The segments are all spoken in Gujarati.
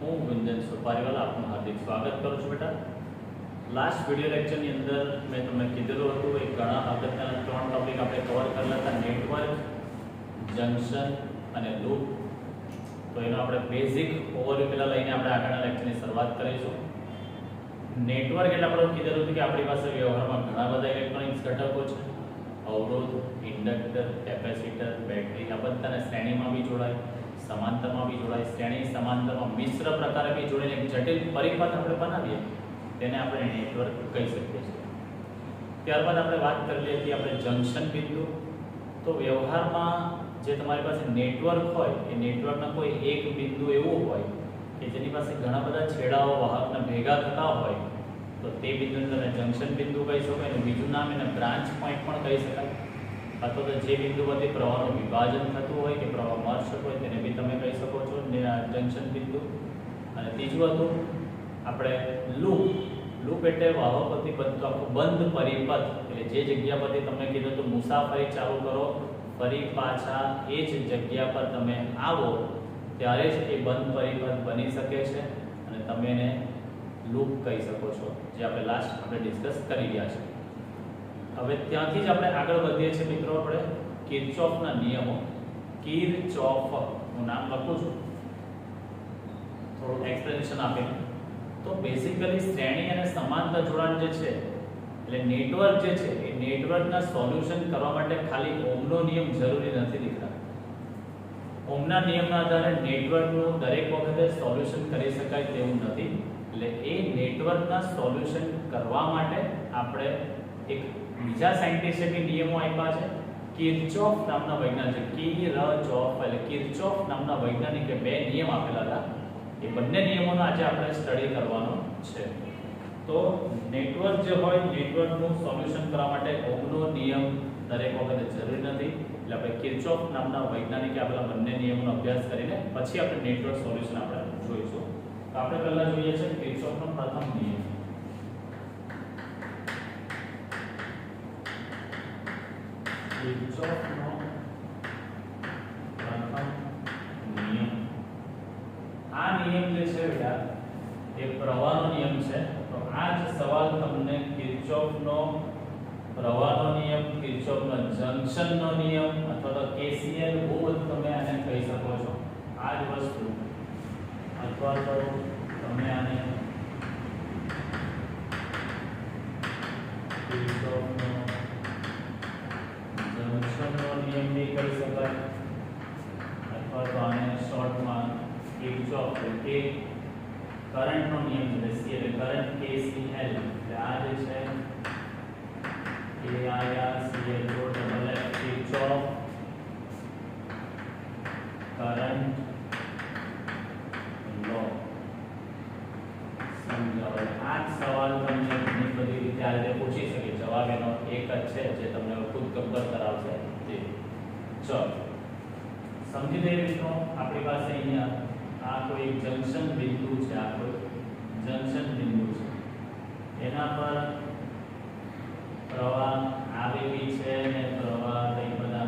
હું ગુંજન સુપારીવાલા આપનું હાર્દિક સ્વાગત કરું છું બેટા. લાસ્ટ વિડિયો લેક્ચરની અંદર મેં તમને કીધેલું હતું એક ઘણા અગત્યના 3 ટોપિક આપણે કવર કરેલા હતા: નેટવર્ક, જંક્શન અને લૂપ. તો એનો આપણે બેઝિક ઓવરવ્યૂ પહેલાં લઈને આપણે આગળના લેક્ચરની શરૂઆત કરીશું. નેટવર્ક એટલે આપણે કીધેલું હતું કે આપણી પાસે વ્યવહારમાં ઘણા બધા ઇલેક્ટ્રોનિક્સ ઘટકો છે. અવરોધ, ઇન્ડક્ટર, કેપેસિટર, બેટરી આ બધાને શ્રેણીમાં બી જોડાય, સમાંતરમાં બી જોડાય. શ્રેણી સમાંતરમાં મિશ્ર પ્રકારે બી જોડીને એક જટિલ પરિપથ આપણે બનાવીએ તેને આપણે નેટવર્ક કહી શકીએ છીએ. ત્યારબાદ આપણે વાત કરી હતી આપણે જંક્શન બિંદુ. તો વ્યવહારમાં જે તમારી પાસે નેટવર્ક હોય એ નેટવર્કના કોઈ એક બિંદુ એવું હોય કે જેની પાસે ઘણા બધા છેડાઓ વાહકના ભેગા થતા હોય તો તે બિંદુને તમે જંક્શન બિંદુ કહી શકો. એનું બીજું નામ એને બ્રાન્ચ પોઈન્ટ પણ કહી શકાય. અથવા તો જે બિંદુ પરથી પ્રવાહનું વિભાજન થતું હોય કે પ્રવાહ મર્જ થતો હોય તેને બી તમે કહી શકો છો જંક્શન બિંદુ. અને ત્રીજું હતું આપણે લૂપ. લૂપ એટલે વાહકોથી બનતો આખો બંધ પરિપથ. એટલે જે જગ્યા પરથી તમને કીધું તો મુસાફરી ચાલુ કરો, ફરી પાછા એ જ જગ્યા પર તમે આવો ત્યારે જ એ બંધ પરિપથ બની શકે છે અને તમે એને લૂપ કહી શકો છો, જે આપણે લાસ્ટ આપણે ડિસ્કસ કરી રહ્યા છે. હવે ત્યાંથી જ આપણે આગળ વધીએ છીએ મિત્રો. આપણે કિર્ચોફના નિયમો, કિર્ચોફ હું નામ લખું છું થોડું એક્સપ્લેનેશન આપીને. તો બેઝિકલી શ્રેણી અને સમાંતર જોડાણ જે છે એટલે નેટવર્ક જે છે એ નેટવર્કના સોલ્યુશન કરવા માટે ખાલી ઓહમનો નિયમ જરૂરી નથી દીકરા. ઓહમના નિયમના આધારે નેટવર્કનું દરેક વખતે સોલ્યુશન કરી શકાય તેવું નથી. એટલે એ નેટવર્કના સોલ્યુશન કરવા માટે આપણે એક બીજા સાયન્ટિસ્ટે બી નિયમો આપ્યા છે. કિર્ચોફ નામના વૈજ્ઞાનિક, કિર્ચોફ એટલે કિર્ચોફ નામના વૈજ્ઞાનિકે 2 નિયમ આપેલા હતા. એ બંને નિયમોનો આજે આપણે સ્ટડી કરવાનો છે. તો નેટવર્ક જે હોય નેટવર્કનું સોલ્યુશન કરવા માટે ઓહમનો નિયમ દરેક વખતે જરૂરી નથી. એટલે આપણે કિર્ચોફ નામના વૈજ્ઞાનિકે આપેલા બંને નિયમોનો અભ્યાસ કરીને પછી આપણે નેટવર્ક સોલ્યુશન આપણે જોઈશું. તો આપણે પહેલા જોઈએ છે કિર્ચોફનો પ્રથમ નિયમ. કિર્ચોફનો પ્રથમ નિયમ. આ નિયમ જે છે બેટા એ પ્રવાહનો નિયમ છે. તો આ જ સવાલ તમને કિર્ચોફનો પ્રવાહનો નિયમ, કિર્ચોફનો જંક્શનનો નિયમ અથવા તો KCL બહુ બધું તમે આને કહી શકો છો. આ જ વસ્તુ અથવા તો તમે આને કિર્ચોફનો જંક્શનનો નિયમ બી કહી શકાય અથવા તો આને શોર્ટમાં કિર્ચોફ કે કરંટનો નિયમ છે. C એટલે કરંટ KCL. એટલે આ જે છે KIRCL કિર્ચોફ કરંટ લો. સમજાવો. આ સવાલ તમને ઘણી બધી રીતે આ રીતે પૂછી શકે. જવાબ એનો એક જ છે જે તમને ખુદ ગબ્બર કરાવશે. તે ચલો સમજી લઈએ મિત્રો. આપણી પાસે અહીંયા આ કોઈ જંક્શન બિંદુ છે. આ કોઈ જંક્શન બિંદુ છે. એના પર પ્રવાહ આવે બી છે ને પ્રવાહ કઈ બધા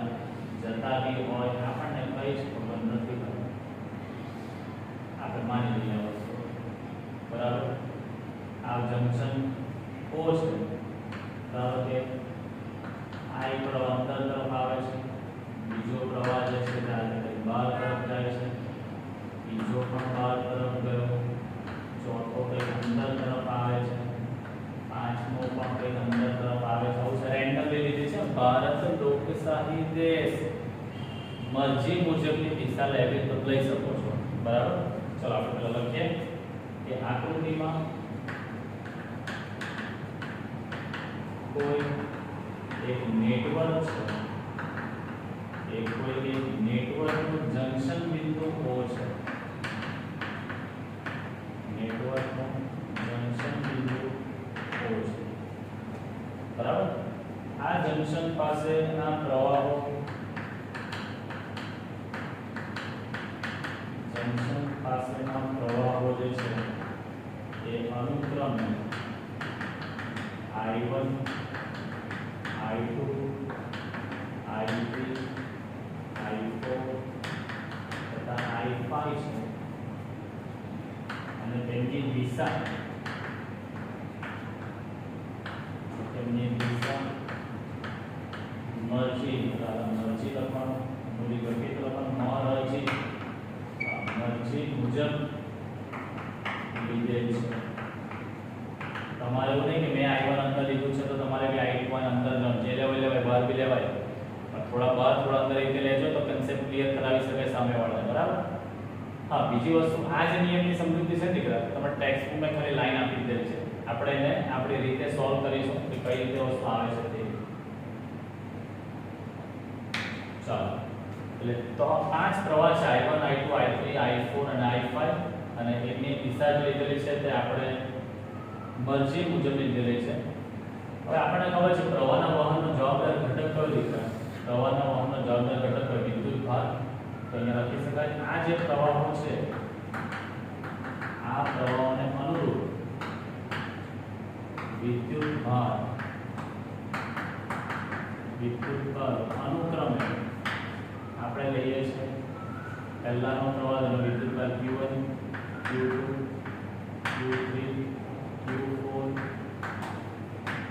જતા બી હોય. આપણને કઈ જ ખબર નથી પડતી. આપણે માની લઈએ આ વસ્તુ બરાબર. આ જંક્શન O છે. ધારો કે આ એક પ્રવાહ અંદર તરફ આવે છે, બીજો પ્રવાહ જે છે તે આ બહાર તરફ જાય છે, બીજો પણ બહાર તરફ ગયો, ચોથો કંઈક અંદર તરફ આવે છે, પાંચમો પણ કંઈક અંદર તરફ આવે છે. આવું રેન્ડમલી લીધી છે. ભારત લોકશાહી દેશ, મરજી મુજબની દિશા લેવી બદલાઈ શકો છો બરાબર. ચલો આપણે પહેલા લખીએ કે આકૃતિમાં કોઈ એક નેટવર્ક છે. એક કોઈ એક નેટવર્કનું જંક્શન બિંદુ O છે. નેટવર્કનું જંક્શન બિંદુ O છે બરાબર. આ જંક્શન પાસે આ પ્રવાહો જંક્શન પાસેના પ્રવાહો જે છે એ અનુક્રમે I1 I2 I3 I4 તથા I5 છે. તેમની દિશા મરજી મરજી લખવાનું મૂડી ગણિત લખવાનું મરજી મુજબ લીધેલ છે. તમારે એવું નહીં કે મેં I1 અંદર લીધું છે તો તમારે બી I1 અંદર જે લેવાય બહાર બી લેવાય, પણ થોડા બહાર થોડા અંદર રીતે લેજો તો કન્સેપ્ટ ક્લિયર કરાવી શકે સામેવાળાને. બરાબર. હા, બીજી વસ્તુ આ જે નિયમની સમજૂતી છે દીકરા, તમારે ટેક્સ્ટબુકમાં ખાલી લાઈન આપી દીધેલી છે, આપણે એને આપણી રીતે સોલ્વ કરીશું કે કઈ રીતે વસ્તુ આવે છે તે. ચાલો, એટલે તો 5 પ્રવાહ છે I1 I2 I3 I4 અને I5, અને એની દિશા જે લીધેલી છે તે આપણે મરજી મુજબ લીધેલી છે. હવે આપણને ખબર છે પ્રવાહના વહનનો જવાબદાર ઘટક કયો દીકરા? પ્રવાહના વહનનો જવાબદાર ઘટક કયો? વિદ્યુત ભાર. તો અહીંયા લખી શકાય આ જે પ્રવાહો છે આ પ્રવાહોને અનુરૂપ વિદ્યુત ભાર અનુક્રમે આપણે લઈએ છીએ. પહેલાનો પ્રવાહ જેનો વિદ્યુત ભાર Q1 Q2 Q3 Q4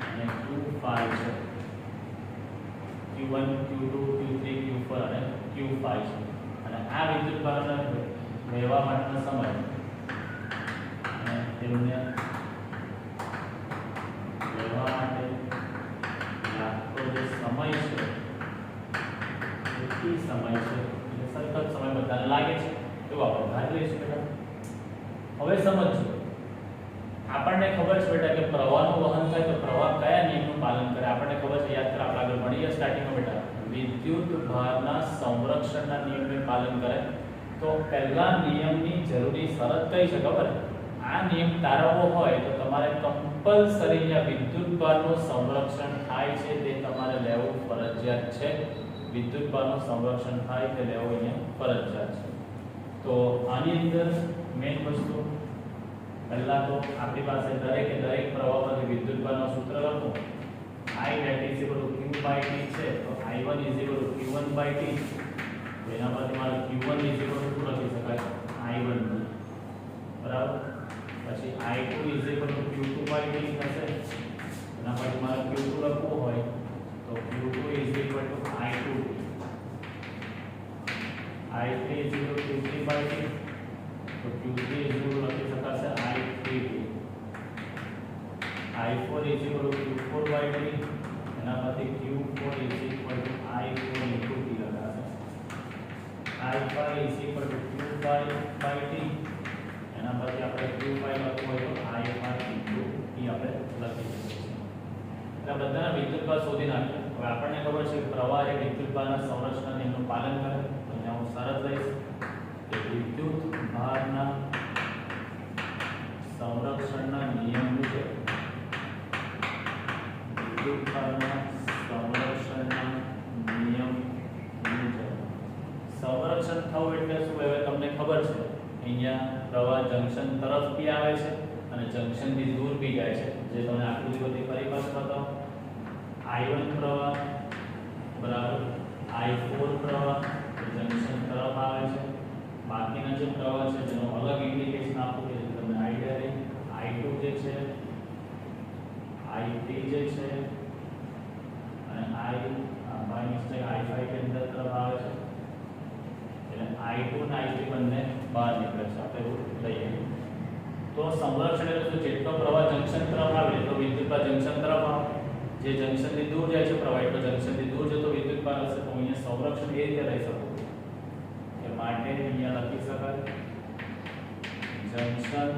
અને Q5 છે. Q1 Q2 Q3 Q4 અને Q5 છે. અને આ વિદ્યુત ભારને વહેવા માટેનો સમય અને તેમને વહેવા માટે લાગતો જે સમય છે એ સમય છે, એટલે સરખત સમય બધાને લાગે છે એવું આપણે ધારી લઈશું બેટા. હવે સમજો, આપણને ખબર છે બેટા કે પ્રવાહનું વહન થાય તો પ્રવાહ કયા નિયમનું પાલન કરે? આપણને ખબર છે, યાદ કર, આપણે આગળ ભણીએ સ્ટાર્ટિંગમાં બેટા વિદ્યુત ભારના સંરક્ષણના નિયમનું પાલન કરે. તો પહેલા નિયમની જરૂરી શરત કઈ છે ખબર? આ નિયમ તારવવો હોય તો તમારે કમ્પલસરી આ વિદ્યુત ભારનું સંરક્ષણ થાય છે તે તમારે લેવું ફરજિયાત છે. વિદ્યુત ભારનું સંરક્ષણ થાય તે લેવું અહીંયા ફરજિયાત છે. તો આની અંદર મેઇન વસ્તુ પહેલા તો આપણી પાસે દરેક પ્રવાહ માટે વિદ્યુત ભારનું સૂત્ર લખો. I that is equal to Q by T છે, તો I1 is equal to Q1 by T. એના પરથી મારે Q1 is equal to શું લખી શકાય? I1 બરાબર. પછી I2 is equal to Q2 by T થશે. એના પરથી મારે Q2 લખવું હોય તો Q2 is equal to I2. I3 is equal to Q3 by T, તો Q3 is equal to લખી શકાશે I3T. I4 is equal to Q4 by T, એના પરથી Q4 is equal to I4 into T લખાશે. I5 is equal to Q5 by T, એના પરથી આપણે Q5 લખવું હોય તો I5 into T આપણે લખી શકીએ છીએ. એટલે બધાના વિદ્યુત ભાર શોધી નાખ્યા. હવે આપણને ખબર છે કે પ્રવાહ એ વિદ્યુત ભારના સંરક્ષણ નિયમનું પાલન કરે. તો અહીંયા હું શરત લઈશ કે વિદ્યુત ભારના સંરક્ષણના નિયમ મુજબ સંરક્ષણના નિયમ મુજબ સંરક્ષણ થવું એટલે શું? હવે તમને ખબર છે અહીંયા પ્રવાહ જંકશન તરફથી આવે છે અને જંકશનથી દૂર બી જાય છે. જે તમને આકૃતિ બધી ફરી પાછું બતાવો. I1 પ્રવાહ બરાબર I4 પ્રવાહ જંકશન તરફ આવે છે. બાકીના જે પ્રવાહ છે જેનો અલગ ઇન્ડિકેશન આપું કે તમને આઈડિયા રહે. I2 જે છે, I3 જે છે અને બાય મિસ્ટેક I5 કે અંદર તરફ આવે છે. એટલે I2 અને I3 બંને બહાર નીકળે છે. આપણે એવું લઈએ તો સંરક્ષણ એટલે શું? જેટલો પ્રવાહ જંકશન તરફ આવે એટલો વિદ્યુત ભાર જંકશન તરફ આવે. જે જંકશનથી દૂર જાય છે પ્રવાહ એટલો જંકશનથી દૂર જતો વિદ્યુત ભાર હશે. તો અહીંયા સંરક્ષણ એ રીતે લઈ શકું કે માટે અહીંયા લખી શકાય જંકશન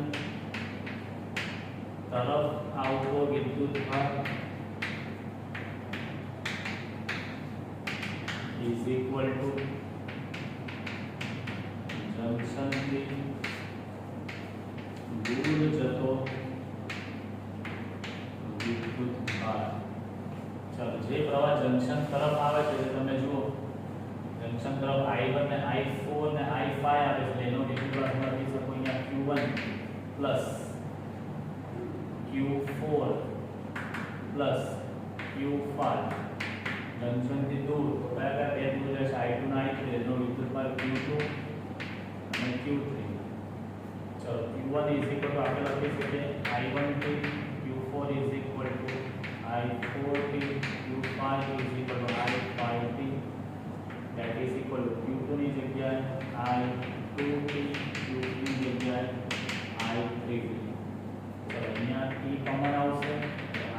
તરફ આવતો વિદ્યુત ભાર is equal to જંકશનથી દૂર જતો વિદ્યુત ભાર. ચાલો, જે પ્રવાહ જંકશન તરફ આવે છે તમે જુઓ જંકશન તરફ I1 ને I4 ને I5 આવે છે. એનો વિદ્યુત ભાર હું લખી શકું અહીંયા Q1 plus Q4 plus Q5. જંકશનથી દૂર તો કયા બે દૂર જશે? I2 અને I3. એનો વિદ્યુત ભાર Q2 અને Q3. चलो Q1 इज इक्वल टू આપણે લખી શકીએ I1t, Q4 is equal to I4t, Q5 is equal to I5t, that is equal to Q2 ની જગ્યાએ I2t, Q3 ની જગ્યાએ I3t. ચલો અહીંયા t કોમન આવશે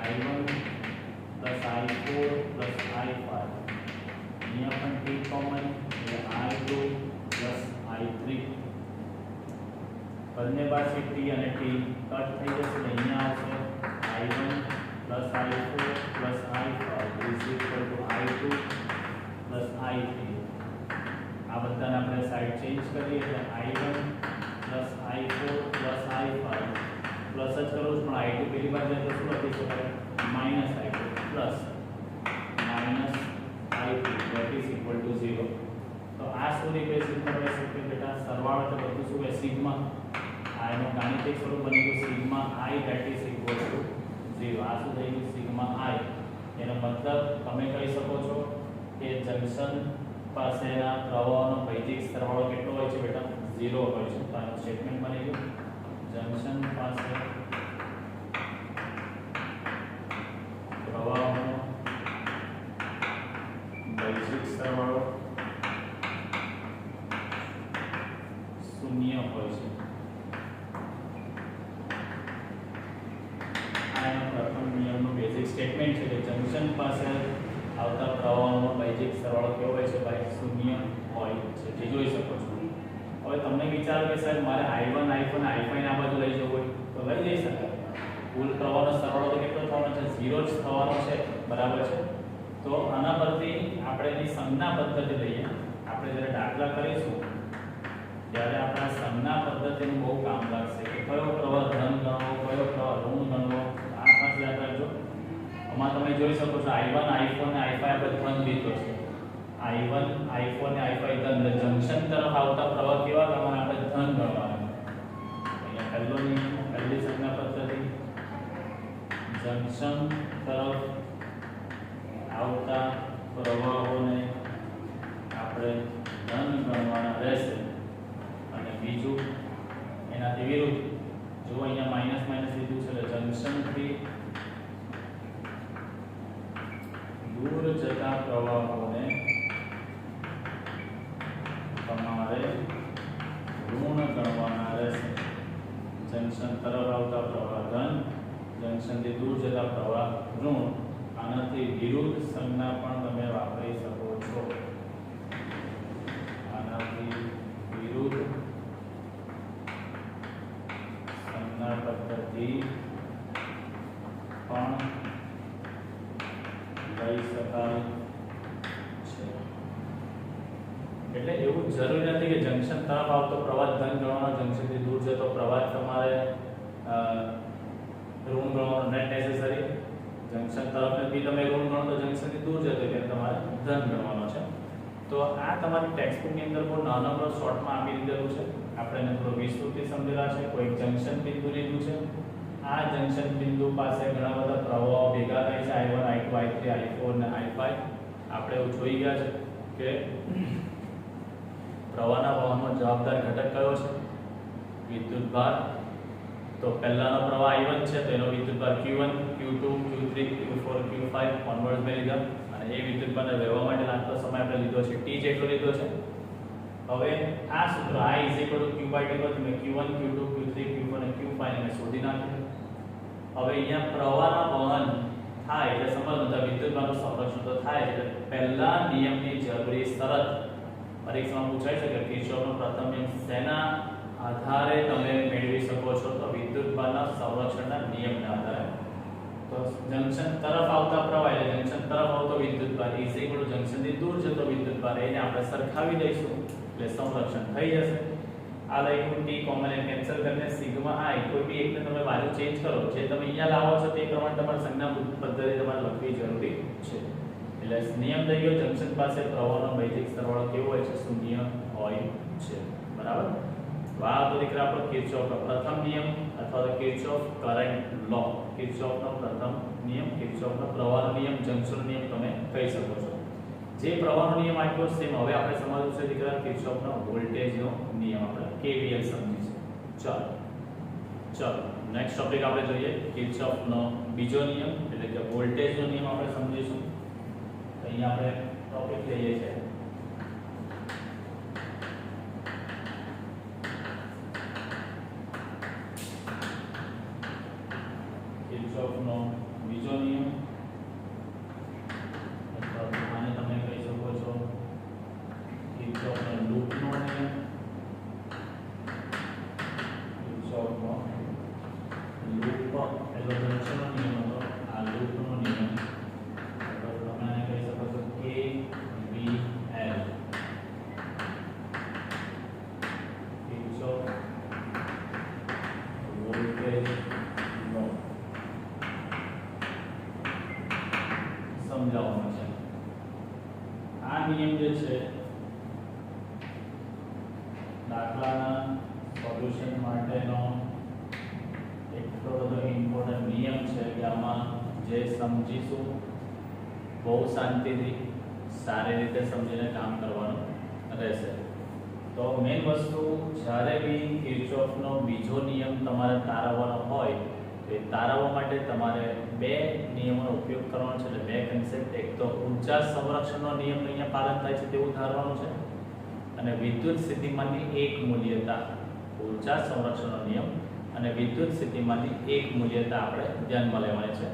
I1 plus I4 plus I5. અહીંયા પણ t કોમન એટલે I2 plus I3. બંને પાસે t અને t કટ થઈ જશે એટલે અહીંયા આવશે I1 plus I4 plus I5 is equal to I2 plus I3. આ બધાને આપણે સાઈડ ચેન્જ કરીએ એટલે I1 plus I4 plus I5 plus જ કરું છું પણ I2 પેલી બાજુ તો શું લખી શકાય minus I2 plus minus I3 that is equal to 0. તો આ શું રિપ્રેઝન્ટ કરી શકીએ બેટા સરવાળો તો બધું શું છે સિગ્મા. આ એનું ગાણિતિક સ્વરૂપ બની ગયું sigma I that is equal to 0. આ શું થઈ ગયું સિગ્મા I. એનો મતલબ તમે કહી શકો છો કે જંકશન પાસેના પ્રવાહનો વૈદ્યુતિક સરવાળો કેટલો હોય છે બેટા 0 હોય છે. તો આનું સ્ટેટમેન્ટ બની ગયું જંકશન પાસે પ્રવાહનો વૈદ્યુતિક સરવાળો 0 હોય છે. આ પ્રથમ નિયમનું બેઝિક સ્ટેટમેન્ટ છે કે જંકશન પાસે આવતા પ્રવાહનો વૈદ્યુતિક સરવાળો કેવો હોય છે ભાઈ 0 હોય છે. જે જોઈ શકો છો. હવે તમને વિચાર કે સાહેબ મારે I1 I4 I5 આ બાજુ લઈ જવું હોય તો લઈ જઈ શકાય. કુલ પ્રવાહનો સરવાળો તો કેટલો થવાનો છે 0 જ થવાનો છે બરાબર છે. તો આના પરથી આપણે એની સંજ્ઞા પદ્ધતિ લઈએ. આપણે જ્યારે દાખલા કરીશું ત્યારે આપણા સંજ્ઞા પદ્ધતિનું બહુ કામ લાગશે કે કયો પ્રવાહ ધન ગણવો કયો પ્રવાહ ઋણ ગણવો. આ ખાસ યાદ રાખજો. આમાં તમે જોઈ શકો છો I1 I4 અને I5 આપણે ધન લીધો છે. I1 I4 ને I5 ધન જંકશન તરફ આવતા પ્રવાહ કેવા ગણવાના આપણે ધન ગણવાના. અહીંયા પહેલો નિયમ પહેલી સંજ્ઞા પદ્ધતિ જંકશન તરફ આવતા પ્રવાહોને આપણે ધન ગણવાના રહેશે. અને બીજું એનાથી વિરુદ્ધ જો અહીંયા માઈનસ માઈનસ લીધું છે એટલે જંકશનથી દૂર જતા પ્રવાહોને તમારે ઋણ ગણવાના રહેશે. જંકશન તરફ આવતા પ્રવાહ ધન જંકશનથી દૂર જતા પ્રવાહ ઋણ. આનાથી વિરુદ્ધ સંજ્ઞા પણ તમે વાપરી શકો છો. આનાથી વિરુદ્ધ સંજ્ઞા પદ્ધતિ પણ લઈ શકાય છે. એટલે એવું જરૂરી નથી કે જંકશન તરફ આવતો પ્રવાહ ધન ગણવાનો જંકશનથી દૂર જતો પ્રવાહ તમારે ઋણ ગણવાનો નેટ નેસેસરી. જંકશન તરફ બી તમે ઋણ ગણો તો જંકશનથી દૂર જતો એટલે તમારે ધન ગણવાનો છે. તો આ તમારી ટેક્સ્ટબુકની અંદર બહુ નાનો શોર્ટમાં આપી દીધેલું છે. આપણે એને થોડો વિસ્તૃતથી સમજેલા છે. કોઈ જંકશન બિંદુ લીધું છે. આ જંકશન બિંદુ પાસે ઘણા બધા પ્રવાહો ભેગા થાય છે I1 I2 I3 I4 અને I5. આપણે એવું જોઈ ગયા છે કે પ્રવાહના વહનનો જવાબદાર ઘટક કયો છે વિદ્યુતભાર. તો પહેલાનો પ્રવાહ I1 છે તો એનો વિદ્યુતભાર Q1 Q2 Q3 Q4 Q5 onward મે લીધા. અને એ વિદ્યુતભારને વહેવા માટે લાગતો સમય આપણે લીધો છે T જેટલો લીધો છે. હવે આ સૂત્ર I q/t પર તમે Q1 Q2 Q3 Q4 અને Q5 ને શોધી નાખ્યું. હવે અહીંયા પ્રવાહના વહન થાય એટલે સમજતા વિદ્યુતભારનું સંરક્ષણ તો થાય એટલે પહેલા નિયમની જરૂરી શરત પરીક્ષામાં પૂછાય છે કે કિર્ચોફનો પ્રથમ નિયમ શેના આધારે તમે મેળવી શકો છો તો વિદ્યુતભારના સંરક્ષણના નિયમના આધારે. તો જંકશન તરફ આવતા પ્રવાહ એટલે જંકશન તરફ આવતો વિદ્યુતભાર જંકશનથી દૂર જતો વિદ્યુતભાર એને આપણે સરખાવી દઈશું એટલે સંરક્ષણ થઈ જશે. આ લખ્યું T કોમન એ કેન્સલ કરીને સિગ્મા I કોઈ બી એકને તમે વેલ્યુ ચેન્જ કરો જે તમે અહીંયા લાવો છો તે પ્રમાણે તમારે સંજ્ઞા પદ્ધતિ તમારે લખવી જરૂરી છે. એટલે નિયમ થઈ ગયો જંકશન પાસે પ્રવાહનો વૈદ્યુતિક સરવાળો કેવો હોય છે 0 હોય છે બરાબર. તો આ તો દીકરા આપણો કિર્ચોફનો પ્રથમ નિયમ અથવા તો કિર્ચોફ કરંટ લો. કિર્ચોફનો પ્રથમ નિયમ કિર્ચોફનો પ્રવાહનો નિયમ જંકશનનો નિયમ તમે કહી શકો છો. જે પ્રવાહનો નિયમ આપ્યો છે તેમ હવે આપણે સમજવું છે દીકરા કિર્ચોફનો વોલ્ટેજનો નિયમ આપણે KVL સમજીશું. ચાલો ચલો નેક્સ્ટ ટોપિક આપણે જોઈએ કિર્ચોફનો બીજો નિયમ એટલે કે વોલ્ટેજનો નિયમ આપણે સમજીશું. તો અહીંયા આપણે ટોપિક લઈએ છીએ કિર્ચોફનો બીજો નિયમ, અથવા આને તમે કહી શકો છો કિર્ચોફનો લૂપનો નિયમ. કિર્ચોફનો લૂપ એટલે જંક્શનનો નિયમ હતો, આ લૂપનો નિયમ. તો તમે આને કહી શકો છો KVL, કિર્ચોફ વોલ્ટેજ લો સમજાવવાનું છે. આ નિયમ જે છે દાખલાના સોલ્યુશન માટેનો એટલો બધો ઇમ્પોર્ટન્ટ નિયમ છે કે આમાં જે સમજીશું બહુ શાંતિથી સારી રીતે સમજીને કામ કરવાનું રહેશે. તો મેઇન વસ્તુ જ્યારે બી કિર્ચોફનો બીજો નિયમ તમારે તારવવાનો હોય તો એ તારવવા માટે તમારે બે નિયમોનો ઉપયોગ કરવાનો છે, એટલે બે કન્સેપ્ટ. એક તો ઊર્જા સંરક્ષણનો નિયમ અહીંયા પાલન થાય છે તેવું ધારવાનું છે, અને વિદ્યુત સ્થિતિમાનની એક મૂલ્યતા. ઊર્જા સંરક્ષણનો નિયમ અને વિદ્યુત સ્થિતિમાનની એક મૂલ્યતા આપણે ધ્યાનમાં લેવાની છે.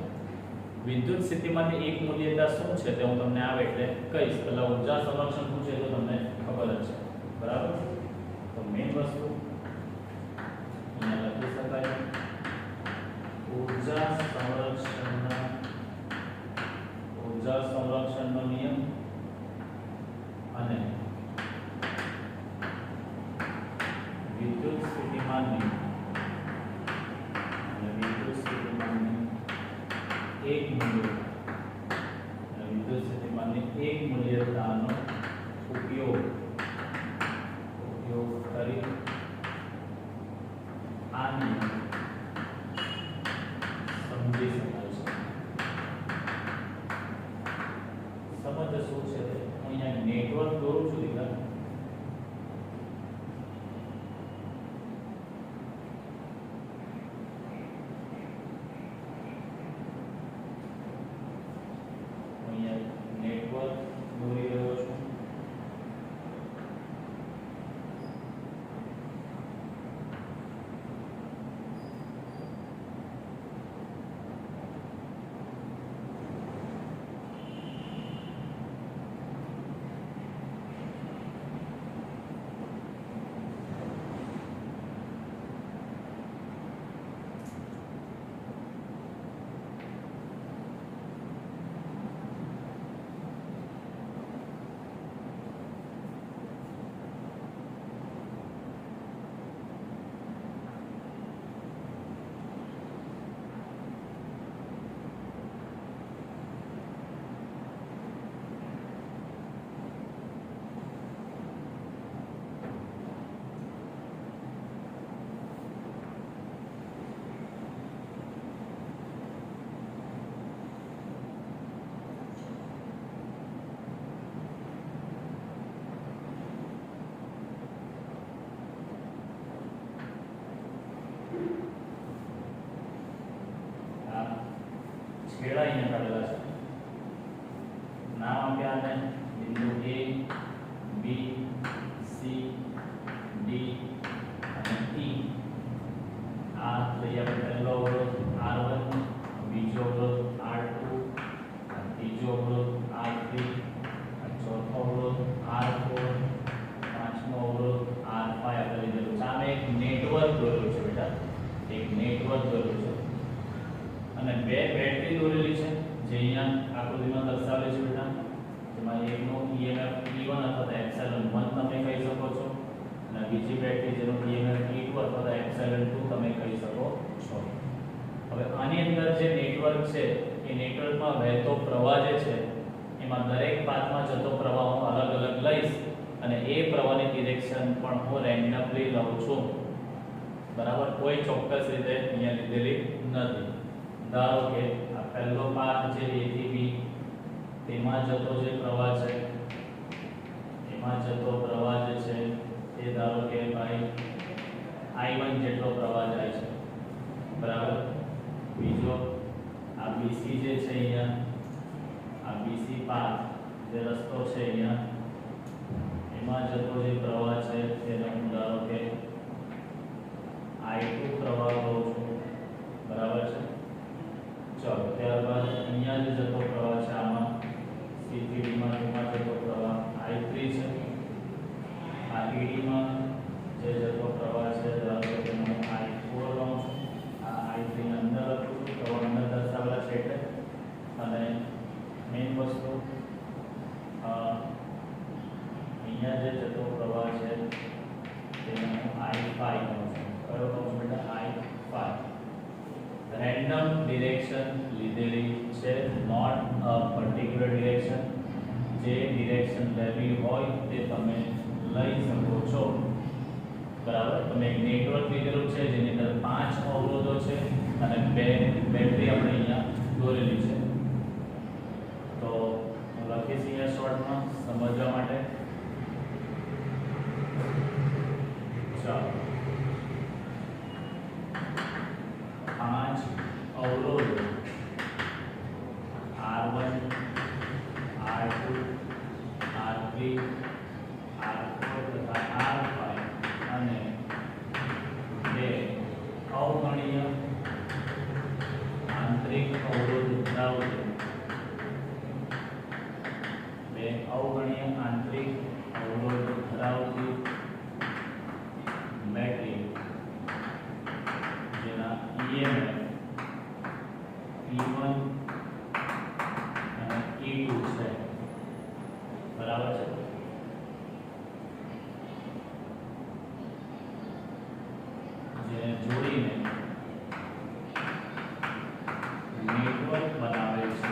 વિદ્યુત સ્થિતિમાનની એક મૂલ્યતા શું છે તે હું તમને આવે એટલે કહીશ. પહેલા ઊર્જા સંરક્ષણ શું છે તો તમને ખબર જ છે, બરાબર? તો મેઇન વસ્તુ અહીંયા લખી શકાય ઊર્જા સંરક્ષણનો નિયમ અને વિદ્યુત સ્થિતિમાનની એક મૂલ્યતા, વિદ્યુત સ્થિતિમાનની એક મૂલ્યતાનો ઉપયોગ કરી આ નિયમ સમજી શકાય છે. સમજ શું છે હું અહીંયા નેટવર્ક દોરું છું દીકરા. નેટવર્ક દોરી રહ્યો છું. છેડા અહીંયા કાઢેલા છે. નામ આપ્યા અને બિંદુ A, B, C, D અને E. આ લઈ આપણે પહેલો અવરોધ R1, બીજો અવરોધ R2, ત્રીજો અવરોધ R3, ચોથો અવરોધ R4, પાંચમો અવરોધ R5 આપણે લીધેલું છે. આમે એક નેટવર્ક દોરેલું છે બેટા, એક નેટવર્ક દોરેલું છે અને બે બેટરી દોરેલી છે જે અહીંયા આકૃતિમાં દર્શાવેલી છે બેટા. જેમાં એકનો EMF E1 અથવા એપ્સિલોન 1 તમે કહી શકો છો અને બીજી બેટરી જેનો EMF E2 અથવા એપ્સિલોન 2 તમે કહી શકો છો. હવે આની અંદર જે નેટવર્ક છે એ નેટવર્કમાં વહેતો પ્રવાહ જે છે એમાં દરેક પાથમાં જતો પ્રવાહ હું અલગ અલગ લઈશ અને એ પ્રવાહની ડિરેક્શન પણ હું રેન્ડમલી લઉં છું, બરાબર? કોઈ ચોક્કસ રીતે અહીંયા લીધેલી નથી. ધારો કે આ પહેલો પાથ જે A થી B તેમાં જતો જે પ્રવાહ છે એમાં જતો પ્રવાહ જે છે એ ધારો કે ભાઈ I1 જેટલો પ્રવાહ જાય છે, પાથ જે રસ્તો છે અહીંયા એમાં જતો જે પ્રવાહ છે તેને હું ધારો કે I2 પ્રવાહ કહું છું, બરાબર છે. ચલો ત્યારબાદ અહીંયા જે જતો પ્રવાહ છે આમાં C થી D માં તેમાં જતો પ્રવાહ I3 છે. આ ED માં જે જતો પ્રવાહ છે ધારો કે તેને હું I4 લઉં છું. આ I3 ની અંદર લખું છું, પ્રવાહ અંદર દર્શાવેલા છે એટલે. અને મેઇન વસ્તુ અહીંયા જે જતો પ્રવાહ છે તેને હું I5 લઉં છું. કયો લઉં છું બેટા? I5. રેન્ડમ ડિરેક્શન લીધેલી છે, નોટ અ પર્ટિક્યુલર ડિરેક્શન. જે ડિરેક્શન લેવી હોય તે તમે લઈ શકો છો, બરાબર. તમે એક નેટવર્ક લીધેલું છે જેની અંદર 5 અવરોધો છે અને 2 બેટરી આપણે અહીંયા દોરેલી છે. તો હું લખીશ અહીંયા શોર્ટમાં સમજવા માટે. ચાલો 5 અવરોધો R1 R2 R3 R4 તથા R5 અને 2 અવગણીય આંતરિક અવરોધ ધરાવતી 2 અવગણીય આંતરિક અવરોધ ધરાવતી બેટરી જેના EMF E1 અને E2 છે, બરાબર છે. જેને જોડીને નેટવર્ક બનાવે છે.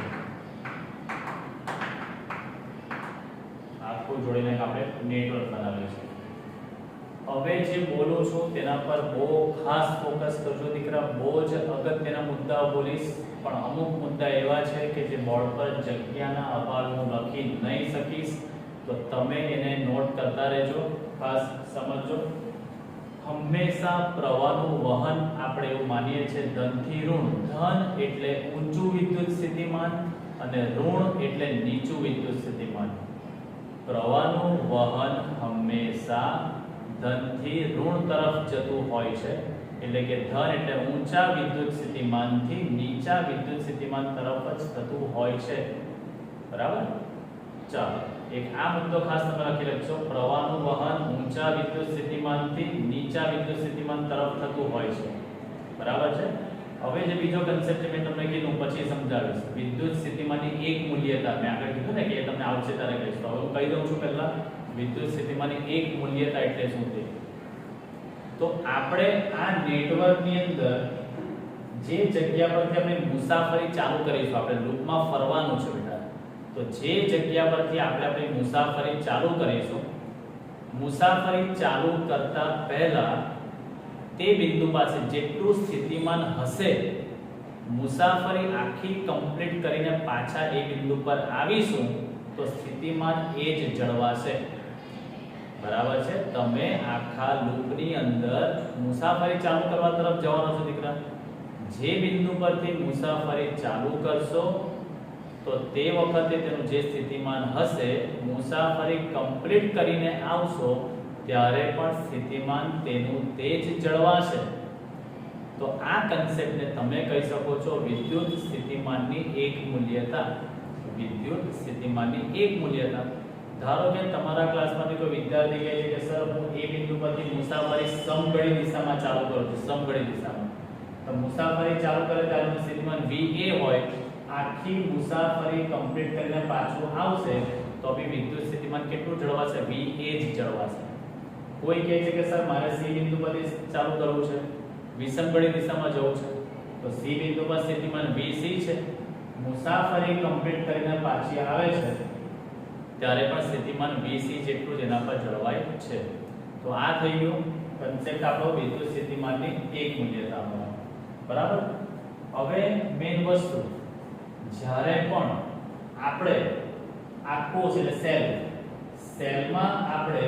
આખું જોડીને આપણે નેટવર્ક બનાવે છે. હવે જે બોલું છું તેના પર બહુ ખાસ ફોકસ કરજો દીકરા. બહુ જ અગત્યના મુદ્દાઓ બોલીશ, પણ અમુક મુદ્દા એવા છે કે જે બોર્ડ પર જગ્યાના અભાવે હું લખી નહીં શકીશ, તો તમે એને નોટ કરતા રહેજો, ખાસ સમજજો. હંમેશા પ્રવાહનું વહન આપણે એવું માનીએ છીએ ધનથી ઋણ. ધન એટલે ઊંચું વિદ્યુત સ્થિતિમાન અને ઋણ એટલે નીચું વિદ્યુત સ્થિતિમાન. પ્રવાહનું વહન હંમેશા ધનથી ઋણ તરફ જતું હોય છે. એટલે કે ધન એટલે ઊંચા વિદ્યુત સ્થિતિમાનથી નીચા વિદ્યુત સ્થિતિમાન તરફ જ થતું હોય છે, બરાબર. ચાલો એક આ મુદ્દો ખાસ તમે લખી લેજો. પ્રવાહનું વહન ઊંચા વિદ્યુત સ્થિતિમાનથી નીચા વિદ્યુત સ્થિતિમાન તરફ થતું હોય છે, બરાબર છે. હવે જે બીજો કન્સેપ્ટ મેં તમને કીધું પછી સમજાવીશ. વિદ્યુત સ્થિતિમાનની એક મૂલ્યતા મેં આગળ કીધું ને કે એ તમને આવશે ત્યારે કહીશ. તો હવે હું કહી દઉં છું પહેલા વિદ્યુત સ્થિતિમાનની એક મૂલ્યતા એટલે શું છે. તો આપણે આ નેટવર્કની અંદર જે જગ્યા પરથી આપણે મુસાફરી ચાલુ કરીશું, આપણે લૂપમાં ફરવાનું છે બેટા, તો જે જગ્યા પરથી આપણે આપણી મુસાફરી ચાલુ કરીશું, મુસાફરી ચાલુ કરતા પહેલા તે બિંદુ પાસે જેટલું સ્થિતિમાન હશે, મુસાફરી આખી કમ્પ્લીટ કરીને પાછા એ બિંદુ પર આવીશું તો સ્થિતિમાન એ જ જળવાશે, બરાબર છે. તમે આખા લૂપની અંદર મુસાફરી ચાલુ કરવા તરફ જવાનો છો દીકરા. જે બિંદુ પરથી મુસાફરી ચાલુ કરશો તો તે વખતે તેનું જે સ્થિતિમાન હશે, મુસાફરી કમ્પ્લીટ કરીને આવશો ત્યારે પણ સ્થિતિમાન તેનું તે જ જળવાશે. તો આ કન્સેપ્ટને તમે કહી શકો છો વિદ્યુત સ્થિતિમાનની એક મૂલ્યતા. વિદ્યુત સ્થિતિમાનની એક મૂલ્યતા. ધારો કે તમારા ક્લાસમાંથી કોઈ વિદ્યાર્થી કહે છે કે સર હું એ બિંદુ પરથી મુસાફરી સમઘડી દિશામાં ચાલુ કરું છું, સમઘડી દિશામાં. તો મુસાફરી ચાલુ કરે ત્યારે સ્થિતિમાન VA હોય, આખી મુસાફરી કમ્પ્લીટ કરીને પાછું આવશે તો બી વિદ્યુત સ્થિતિમાન કેટલું જળવાશે? VA જ જળવાશે. કોઈ કહે છે કે સર મારે C બિંદુ પરથી ચાલુ કરવું છે, વિષમઘડી દિશામાં જવું છે, તો C બિંદુ પર સ્થિતિમાન VC છે. મુસાફરી કમ્પ્લીટ કરીને પાછી આવે છે ત્યારે પણ સ્થિતિમાન VC જેટલું જ એના પર જળવાય છે. તો આ થઈ ગયું કન્સેપ્ટ આપણો વિદ્યુત સ્થિતિમાનની એક મૂલ્યતાનો, બરાબર. હવે મેઈન વસ્તુ, જ્યારે પણ આપણે આખો છે સેલમાં આપણે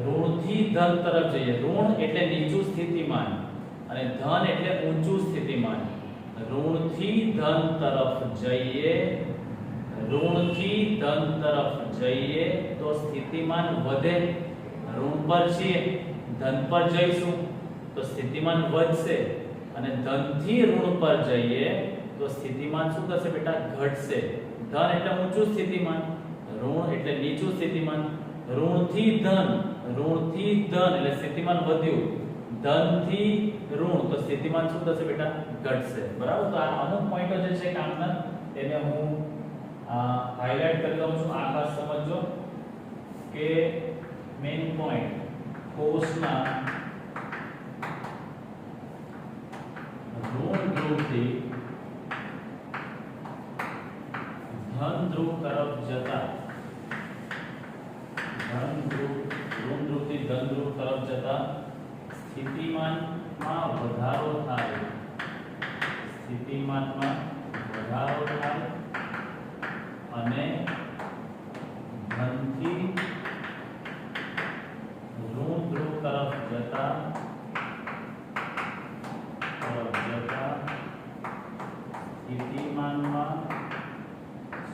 ઋણથી ધન તરફ જઈએ. ઋણ એટલે નીચું સ્થિતિમાન અને ધન એટલે ઊંચું સ્થિતિમાન. ઋણથી ધન તરફ જઈએ, ઋણથી ધન તરફ જઈએ તો સ્થિતિમાન વધે, ઋણ પર છીએ ધન પર જઈશું તો સ્થિતિમાન વધશે, અને ધનથી ઋણ પર જઈએ તો સ્થિતિમાન શું થશે બેટા? ઘટશે. ધન એટલે ઊંચું સ્થિતિમાન, ઋણ એટલે નીચું સ્થિતિમાન. ઋણથી ધન એટલે સ્થિતિમાન વધ્યું, ધનથી ઋણ તો સ્થિતિમાન શું થશે બેટા? ઘટશે. બરાબર. તો આ અમુક પોઈન્ટો જે છે કામના એને હું હાઇલાઇટ કરી દઉં છું. આ ખાસ સમજો કે મેઇન પોઈન્ટ કોષના ઋણ ધ્રુવથી ધન ધ્રુવ તરફ જતા, ઋણ ધ્રુવથી ધન ધ્રુવ તરફ જતા સ્થિતિમાનમાં વધારો થાય, સ્થિતિમાનમાં વધારો થાય અને ધનથી ઋણ ધ્રુવ તરફ જતા સ્થિતિમાનમાં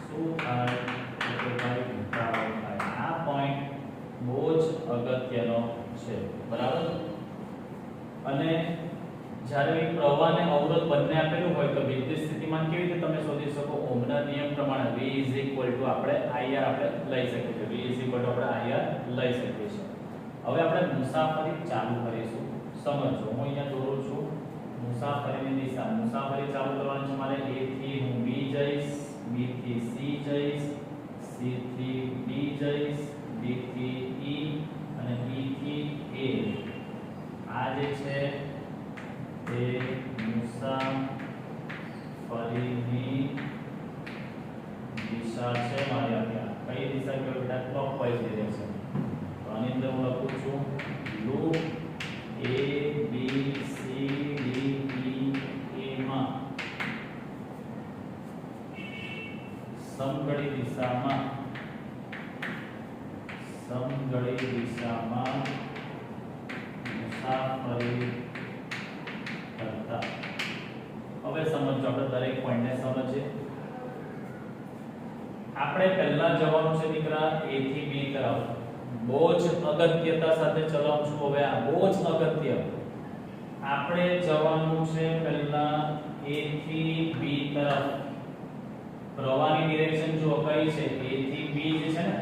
શું થાય? તો ભાઈ ઘટાડો થાય. આ પોઈન્ટ બહુ જ અગત્યનો છે. બરાબર. અને જ્યારે પ્રવાહને અવરોધ બંને આપેલું હોય તો વિદ્યુત સ્થિતિમાન કેવી રીતે તમે શોધી શકો? ઓહમના નિયમ પ્રમાણે V આપણે IR આપણે લઈ શકીએ છીએ. V આપણે IR લઈ શકીએ છીએ. હવે આપણે મુસાફરી ચાલુ કરીશું. સમજો, હું અહીંયા દોરું છું મુસાફરીની દિશા. મુસાફરી ચાલુ કરવાની છે મારે. A થી હું B જઈશ, B થી C જઈશ, C થી D જઈશ, D થી E અને E થી A. આ જે છે એ મુસાફરીની દિશા છે મારી. અહીંયા કઈ દિશા કહેવાય બેટા? Clockwise direction. તો આની અંદર હું લખું છું loop A B C D E A માં સમઘડી દિશામાં મુસાફરી કરતા. હવે સમજો, આપણે દરેક પોઈન્ટને સમજીએ. આપણે પહેલા જવાનું છે દીકરા A થી B તરફ. બહુ જ અગત્યતા સાથે ચલાવું છું. હવે આ બહુ જ અગત્ય, આપણે જવાનું છે પહેલા A થી B તરફ. પ્રવાહની ડિરેક્શન જો કઈ છે? A થી B જે છે ને,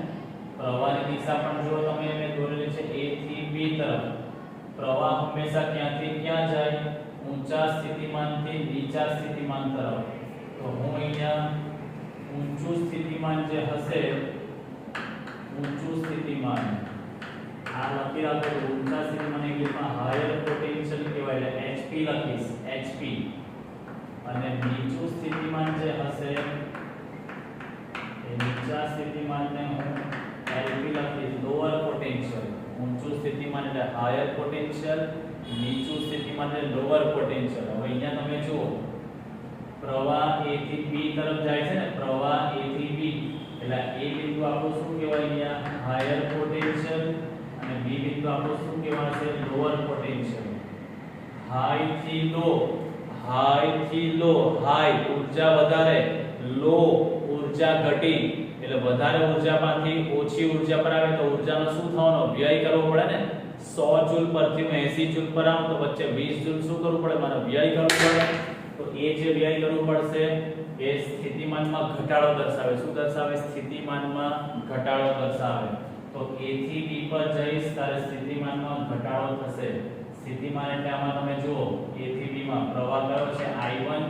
પ્રવાહની દિશા પણ જો તમે મેં દોરેલી છે A થી B તરફ. પ્રવાહ હંમેશા ક્યાંથી ક્યાં જાય? ઊંચા સ્થિતિમાનથી નીચા સ્થિતિમાન તરફ. તો હું અહીંયા ઊંચું સ્થિતિમાન જે હશે, ઊંચું સ્થિતિમાન આ લખી રાખો. ઊંચા સ્થિતિમાન ઇંગ્લિશમાં હાયર પોટેન્શિયલ કહેવાય, એટલે HP લખીશ, HP. અને નીચું સ્થિતિમાન જે હશે એ નીચા સ્થિતિમાનને હું LP લખીશ, લોઅર પોટેન્શિયલ. ઊંચું સ્થિતિમાન એટલે હાયર પોટેન્શિયલ, નીચું સ્થિતિમાન એટલે લોઅર પોટેન્શિયલ. હવે અહીંયા તમે જુઓ પ્રવાહ A થી B તરફ જાય છે ને, પ્રવાહ A થી B એટલે A બિંદુ આપણું શું કહેવાય અહીંયા? Higher potential. અને B બિંદુ આપણું શું કહેવાશે? Lower potential. હાઈ થી લો, હાઈ થી લો. હાઈ ઊર્જા વધારે, લો ઊર્જા ઘટી. એટલે વધારે ઊર્જામાંથી ઓછી ઊર્જા પર આવે તો ઊર્જાનો શું થવાનો? વ્યય કરવો પડે ને. 100 જૂલ પરથી હું 80 જૂલ પર આવું તો વચ્ચે 20 જૂલ શું કરવું પડે? મારે વ્યય કરવું પડે. તો એ જે વ્યય કરવું પડશે એ સ્થિતિમાનમાં ઘટાડો દર્શાવે. શું દર્શાવે? સ્થિતિમાનમાં ઘટાડો દર્શાવે. તો A થી B પર જઈશ ત્યારે સ્થિતિમાનમાં ઘટાડો થશે. સ્થિતિમાન એટલે આમાં તમે જુઓ A થી B માં પ્રવાહ કયો છે? I1,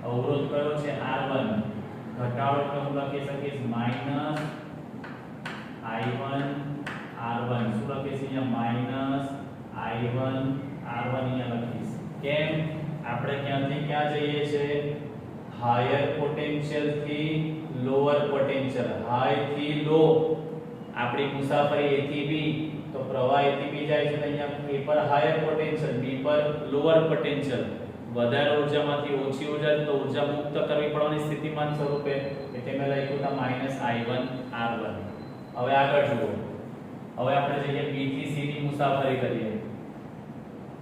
અવરોધ કયો છે? R1. ઘટાડો એટલે હું લખી શકીશ માઈનસ I1 R1. શું લખીશ અહીંયા? માઈનસ I1 R1 અહીંયા લખીશ. કેમ? આપણે ક્યાંથી ક્યાં જઈએ છીએ? હાયર પોટેન્શિયલ થી લોઅર પોટેન્શિયલ. હાઈ થી લો આપણી મુસાફરી A થી B. તો પ્રવાહ A થી B જાય છે તો અહીંયા A પર હાયર પોટેન્શિયલ, B પર લોઅર પોટેન્શિયલ. વધારે ઊર્જામાંથી ઓછી ઊર્જા તો ઊર્જા મુક્ત કરવી પડવાની સ્થિતિમાન સ્વરૂપે એટલે મેં લખ્યું હતા -I1 R1. હવે આગળ જુઓ. હવે આપણે જઈએ B થી C ની મુસાફરી કરીએ.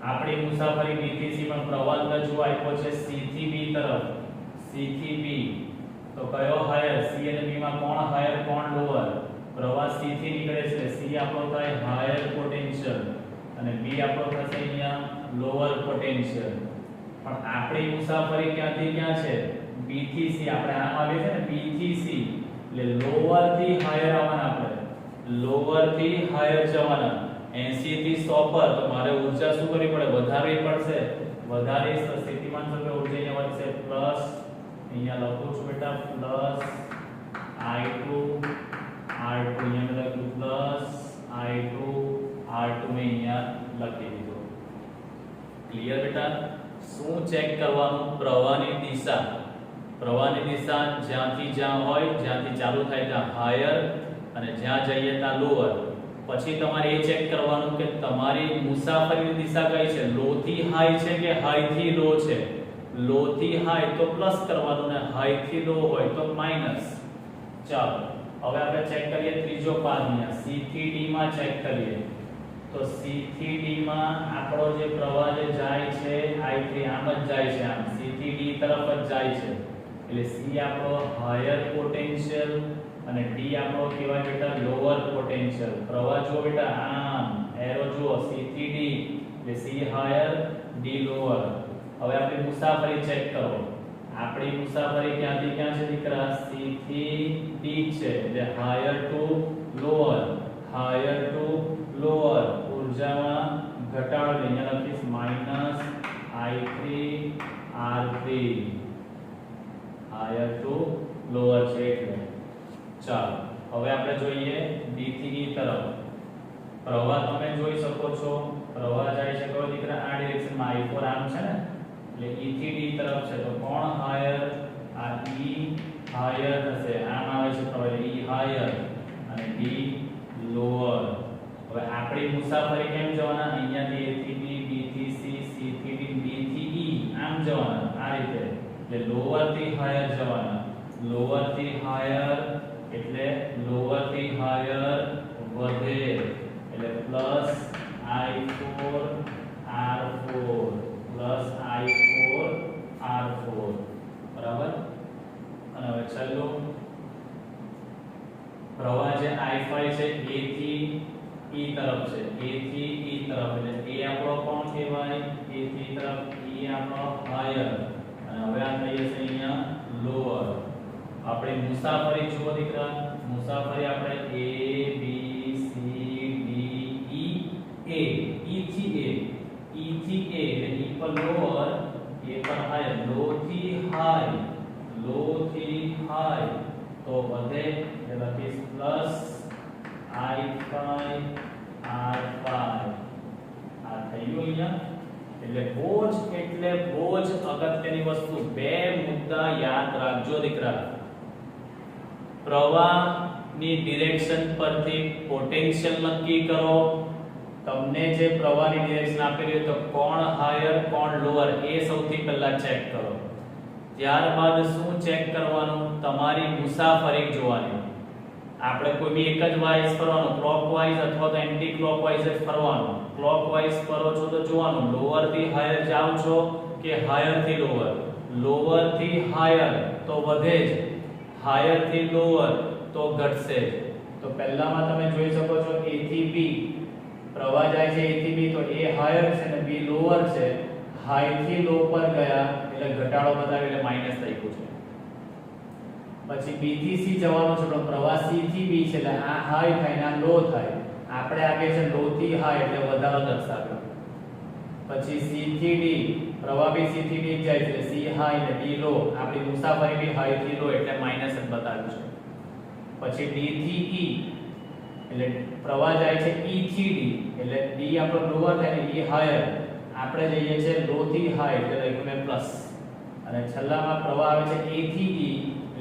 આપણી મુસાફરી B થી C પણ પ્રવાહ જો આપ્યો છે C થી B તરફ. C થી B તો કયો હાયર સી અને બી માં કોણ હાયર કોણ લોઅર પ્રવાહ સી થી નીકળે છે સી આપણો થાય હાયર પોટેન્શિયલ અને બી આપણો થશે અહીંયા લોઅર પોટેન્શિયલ પણ આપણી મુસાફરી ક્યાંથી ક્યાં છે બી થી સી આપણે આમ આવે છે ને બી થી સી એટલે લોઅર થી હાયર આવવાના આપણે લોઅર થી હાયર જવાના 80 થી 100 પર તો મારે ઊર્જા શું કરવી પડે વધારવી પડશે વધારી તો સ્થિતિમાન સ્વરૂપે ઊર્જા અહીંયા વધશે પ્લસ અહીંયા લખું છું બેટા પ્લસ I2 R2 અહીંયા મેં લખ્યું પ્લસ I2 R2 મેં અહીંયા લખી દીધું ક્લિયર બેટા શું ચેક કરવાનું પ્રવાહની દિશા જ્યાંથી જ્યાં હોય જ્યાંથી ચાલુ થાય ત્યાં હાયર અને જ્યાં જઈએ ત્યાં લોઅર પછી તમારે એ ચેક કરવાનું કે તમારી મુસાફરીની દિશા કઈ છે લો થી હાઈ છે કે હાઈ થી લો છે લો થી હાઈ તો પ્લસ કરવાનું ને હાઈ થી લો હોય તો માઈનસ ચાલો હવે આપણે ચેક કરીએ ત્રીજો પાથ અહીંયા C થી D માં ચેક કરીએ તો C થી D માં આપણો જે પ્રવાહ જે જાય છે I3 આમ જ જાય છે આમ C થી D તરફ જ જાય છે એટલે C આપણો હાયર પોટેન્શિયલ અને D આપણો કહેવાય બેટા લોઅર પોટેન્શિયલ પ્રવાહ જો બેટા આમ એરો જુઓ C થી D એટલે C હાયર D લોઅર હવે આપણી મુસાફરી ચેક કરો આપણી મુસાફરી ક્યાંથી ક્યાં છે દીકરા C થી D છે એટલે હાયર ટુ લોઅર ઊર્જામાં ઘટાડો અહીંયા લખીશ minus I3 R3 higher two lower છે એટલે ચાલો હવે આપણે જોઈએ D થી E તરફ પ્રવાહ તમે જોઈ શકો છો પ્રવાહ જાય છે કયો દીકરા આ ડિરેક્શનમાં I4 આમ છે ને એટલે E થી D તરફ છે તો કોણ હાયર આ E હાયર થશે આમ આવે છે પ્રવાહ E હાયર અને D લોઅર હવે આપણી મુસાફરી કેમ જવાના અહીંયાથી A થી B B થી C C થી D B થી E આમ જવાના આ રીતે એટલે લોઅર થી હાયર જવાના લોઅર થી હાયર એટલે લોઅર થી હાયર વધે એટલે plus I4 R4 plus I4 R4 બરાબર અને હવે છેલ્લું પ્રવાહ જે I5 છે A થી E તરફ છે A થી E તરફ એટલે A આપણો કોણ કહેવાય A થી તરફ E આપણો હાયર અને હવે આ થઈ જશે અહીંયા લોઅર આપણે મુસાફરી જુઓ દીકરા મુસાફરી આપણે A B C D E A E થી A એટલે E પર લોઅર A પર હાયર લો થી હાઈ તો વધે એટલે લખીશ પ્લસ I5 R5 આ થયું અહીંયા એટલે બહુ જ અગત્યની વસ્તુ બે મુદ્દા યાદ રાખજો દીકરા પ્રવાહની ડિરેક્શન પરથી પોટેન્શિયલ નક્કી કરો તમને જે પ્રવાહની ડિરેક્શન આપેલી હોય તો કોણ હાયર કોણ લોઅર એ સૌથી પહેલા ચેક કરો ત્યારબાદ શું ચેક કરવાનું તમારી મુસાફરી જોવાની આપણે કોઈ બી એક જ વાઇઝ ફરવાનું ક્લોકવાઇઝ અથવા તો એન્ટી ક્લોકવાઇઝ જ ફરવાનું ક્લોકવાઇઝ ફરો છો તો જોવાનું લોઅર થી હાયર જાવ છો કે હાયર થી લોઅર થી હાયર તો વધે જ હાયર થી લોઅર તો ઘટશે તો પહેલામાં તમે જોઈ શકો છો A થી B પ્રવાહ જાય છે A થી B તો A હાયર છે અને B લોઅર છે હાઈ થી લો પર ગયા એટલે ઘટાડો બતાવ્યો એટલે માઈનસ થઈ ગયું છે પછી B થી C જવાનું છે પણ પ્રવાહ C થી B છે એટલે આ હાઈ થાય ને આ લો થાય આપણે આગે છે લો થી હાઈ એટલે વધારો દર્શાવ્યો પછી C થી D પ્રવાહ બી C થી D જાય છે C હાઈ અને D લો આપણી મુસાફરી બી હાઈ થી લો એટલે માઈનસ જ બતાવ્યું છે પછી D થી E એટલે પ્રવાહ જાય છે E થી D એટલે D આપણો લોઅર થાય ને E હાયર આપણે જઈએ છે લો થી હાઈ એટલે લખ્યું મેં પ્લસ અને છેલ્લામાં પ્રવાહ આવે છે A થી E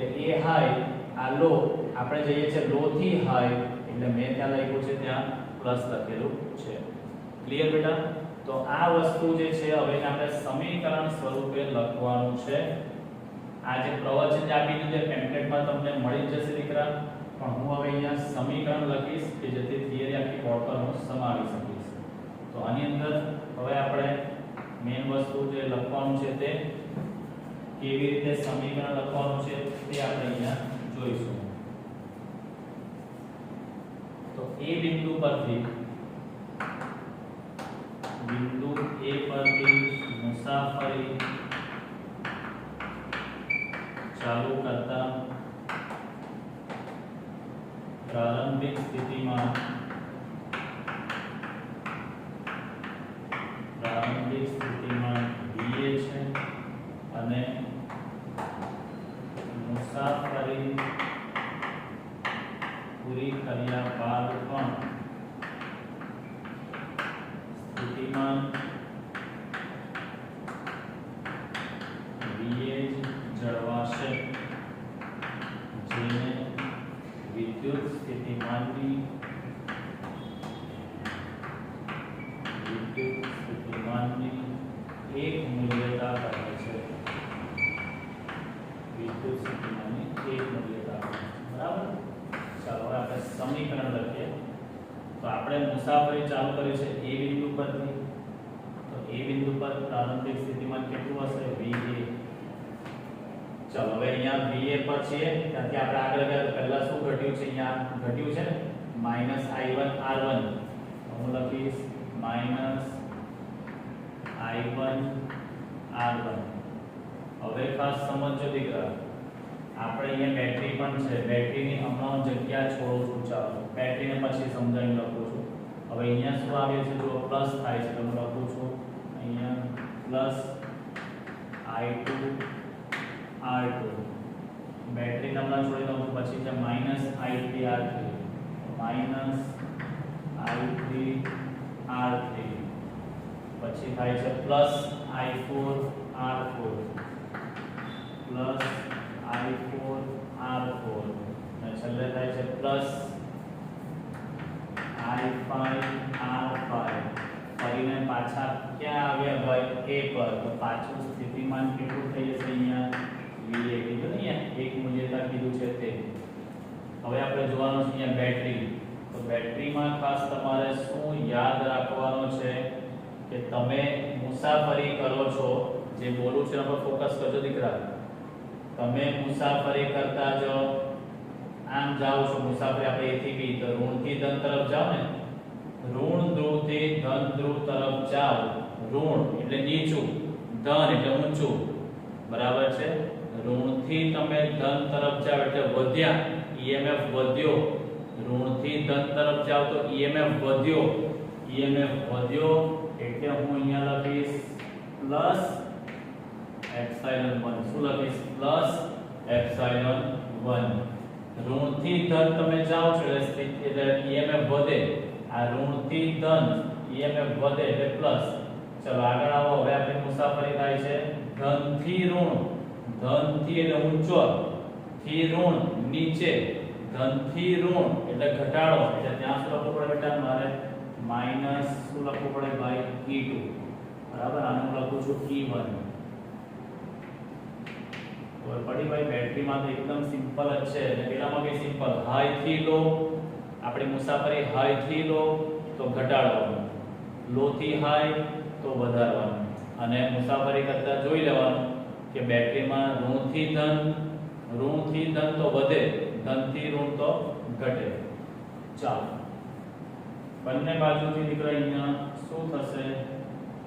એટલે A હાઈ આ લો આપણે જઈએ છે લો થી હાઈ એટલે મેં ત્યાં લખ્યું છે ત્યાં પ્લસ લખેલું છે ક્લિયર બેટા તો આ વસ્તુ જે છે હવે આપણે સમીકરણ સ્વરૂપે લખવાનું છે આ જે પ્રવચન જે આપી દીધું પેમ્પલેટમાં તમને મળી જશે દીકરા પણ હું હવે અહીંયા સમીકરણ લખીશ કે જેથી થિયરી આખી બોર્ડ પર હું સમાવી શકીશ તો આની અંદર હવે આપણે મેઈન વસ્તુ જે લખવાનું છે તે કેવી રીતે સમીકરણ લખવાનું છે તે આપણે અહીંયા જોઈશું. તો એ બિંદુ પરથી મુસાફરી ચાલુ કરતા પ્રારંભિક સ્થિતિમાં VA છે અને મુસાફરી પૂરી કર્યા બાદ પણ સ્થિતિમાન VA જળવાશે, જેને વિદ્યુત સ્થિતિમાનની એક મૂલ્યતા કહે છે. વિદ્યુત સ્થિતિમાનની એક મૂલ્યતા કહે છે. બરાબર. ચાલો હવે આપણે સમીકરણ લખીએ. તો આપણે મુસાફરી ચાલુ કરી છે એ બિંદુ પરથી. તો એ બિંદુ પર પ્રારંભિક સ્થિતિમાન કેટલું હશે? VA. ચાલો હવે અહીંયા VA પર છીએ, ત્યાંથી આપણે આગળ ગયા તો પહેલા શું ઘટ્યું છે? અહીંયા ઘટ્યું છે ને -I1R1. હું લખીશ -I1R1. હવે ખાસ સમજો દીકરા, આપણે અહીંયા બેટરી પણ છે. બેટરીની હમણાં જગ્યા છોડું છું. ચાલો બેટરીને પછી સમજાવીને લખું છું. હવે અહીંયા શું આવે છે? જો પ્લસ થાય છે તો હું લખું છું અહીંયા +I2R2. બેટરી હમણાં છોડી દઉં છું. પછી છે -I3R3. -I3R3. પછી થાય છે +I4R4. +I4R4. અને છેલ્લે થાય છે +I5R5. ફરીને પાછા ક્યાં આવ્યા ભાઈ? A પર. તો પાછું સ્થિતિમાન કેટલું થઈ જશે? અહીંયા VA કીધું ને, અહીંયા એક મૂલ્યતા કીધું છે તે. હવે આપણે જોવાનું છે અહીંયા બેટરી. તો બેટરીમાં ખાસ તમારે શું યાદ રાખવાનું છે કે તમે મુસાફરી કરો છો, જે બોલું છે એના પર ફોકસ કરજો દીકરા. તમે મુસાફરી કરતા જો આમ જાઓ છો, મુસાફરી આપણે A થી B, તો ઋણથી ધન તરફ જાઓ ને, ઋણ ધ્રુવથી ધન ધ્રુવ તરફ જાઓ. ઋણ એટલે નીચું, ધન એટલે ઊંચું. બરાબર છે. ઋણથી તમે ધન તરફ જાઓ એટલે વધ્યા, EMF વધ્યો. ઋણથી ધન તરફ જાઓ તો EMF વધ્યો. EMF વધ્યો એટલે હું અહીંયા લખીશ +ε1. શું લખીશ? +ε1. ઋણથી ધન તમે જાઓ છો એટલે EMF વધે. આ ઋણથી ધન EMF વધે એટલે પ્લસ. ચલો આગળ આવો. હવે આપણી મુસાફરી થાય છે ધનથી ઋણ. ધનથી એટલે ઊંચો, થી ઋણ નીચે, ધનથી ઋણ એટલે ઘટાડો. એટલે ત્યાં શું લખવું પડે બેટા? મારે માઈનસ શું લખવું પડે ભાઈ? E2. બરાબર. આને હું લખું છું E1. ખબર પડી ભાઈ? બેટરીમાં તો એકદમ સિમ્પલ જ છે અને પેલામાં બી સિમ્પલ. હાઈ થી લો, આપણી મુસાફરી હાઈ થી લો તો ઘટાડવાનું, લો થી હાઈ તો વધારવાનું. અને મુસાફરી કરતા જોઈ લેવાનું કે બેટરીમાં ઋણથી ધન તો વધે, ધનથી ઋણ તો ઘટે. ચાલો બંને બાજુથી દીકરા અહીંયા શું થશે?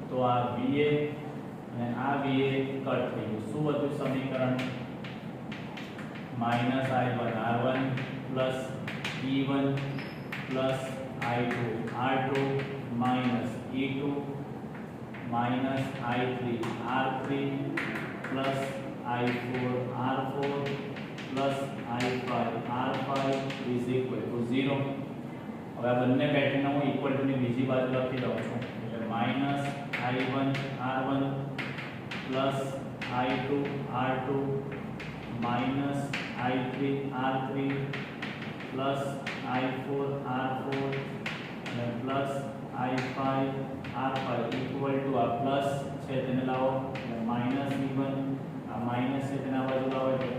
તો આ VA અને આ VA કટ થઈ ગયું. શું હતું સમીકરણ? -I1R1 +E1 +I2R2 -E2 -I3R3 +I4R4 +I5R5 = 0. હવે આ બંને બેટરીને હું ઇક્વલ ટુ ની બીજી બાજુ લખી દઉં છું. એટલે -I1R1 +I2R2 -I3R3 +I4R4 અને +I5R5 ઇક્વલ ટુ આ પ્લસ છે તેને લાવો એટલે -E1, આ માઈનસ છે તેને આ બાજુ લાવો એટલે